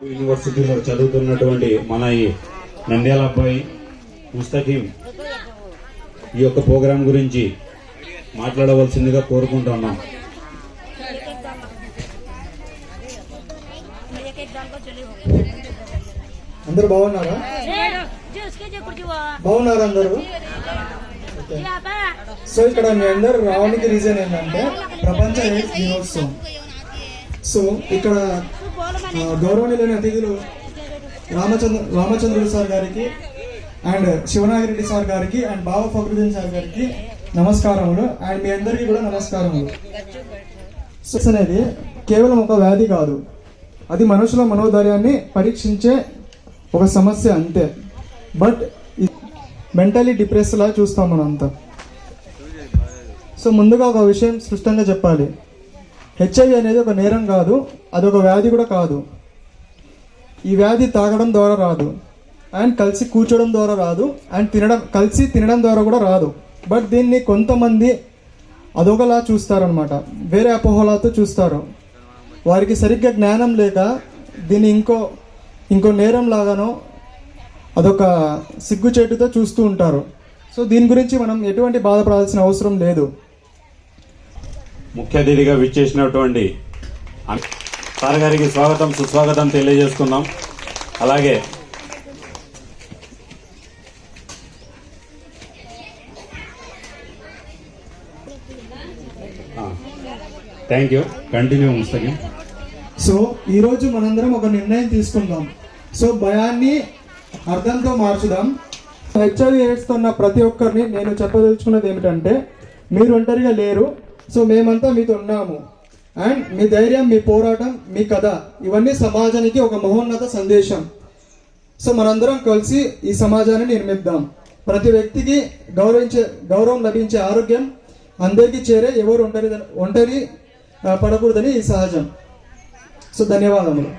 యూనివర్సిటీలో చదువుతున్నటువంటి మన ఈ నంద్యాల అబ్బాయి ముస్తకీం ఈ యొక్క ప్రోగ్రాం గురించి మాట్లాడవలసిందిగా కోరుకుంటున్నాం. అందరూ బాగున్నారా? బాగున్నారా అందరూ? సో ఇక్కడ మీ అందరు రావడానికి రీజన్ ఏంటంటే ప్రపంచ ఎయిడ్స్ దినోత్సవం. సో ఇక్కడ గౌరవనీయులైన అతిథులు రామచంద్రుడు సార్ గారికి అండ్ శివనాగిరెడ్డి సార్ గారికి అండ్ బాబా ఫక్రుద్దీన్ సార్ గారికి నమస్కారములు. అండ్ మీ అందరికీ కూడా నమస్కారములు. సెక్స్ అనేది కేవలం ఒక వ్యాధి కాదు, అది మనుషుల మనోధైర్యాన్ని పరీక్షించే ఒక సమస్య అంతే. బట్ మెంటలీ డిప్రెస్ లా చూస్తాం మనంతా. సో ముందుగా ఒక విషయం స్పష్టంగా చెప్పాలి, హెచ్ఐవి అనేది ఒక నేరం కాదు, అదొక వ్యాధి కూడా కాదు. ఈ వ్యాధి తాగడం ద్వారా రాదు, అండ్ కలిసి కూర్చోవడం ద్వారా రాదు, అండ్ కలిసి తినడం ద్వారా కూడా రాదు. బట్ దీన్ని కొంతమంది అదొకలా చూస్తారనమాట, వేరే అపోహలతో చూస్తారు. వారికి సరిగ్గా జ్ఞానం లేక దీన్ని ఇంకో నేరం లాగానో అదొక సిగ్గుచేటుతో చూస్తూ ఉంటారు. సో దీని గురించి మనం ఎటువంటి బాధపడాల్సిన అవసరం లేదు. ముఖ్య అతిథిగా విచ్చేసినటువంటి సార్ గారికి స్వాగతం సుస్వాగతం తెలియజేస్తున్నాం. అలాగే thank you. Continue Mustaqeem. So ఈరోజు మనందరం ఒక నిర్ణయం తీసుకుందాం. సో భయాన్ని అర్థంతో మార్చుదాం. హెచ్ఐవి ఎయిడ్స్తో ఉన్న ప్రతి ఒక్కరిని నేను చెప్పదలుచుకున్నది ఏమిటంటే, మీరు ఒంటరిగా లేరు. సో మేమంతా మీతో ఉన్నాము. అండ్ మీ ధైర్యం, మీ పోరాటం, మీ కథ ఇవన్నీ సమాజానికి ఒక మహోన్నత సందేశం. సో మనందరం కలిసి ఈ సమాజాన్ని నిర్మిద్దాం. ప్రతి వ్యక్తికి గౌరవం లభించే ఆరోగ్యం అందరికీ చేరే, ఎవరు ఒంటరి పడకూడదని ఈ సహజం. సో ధన్యవాదములు.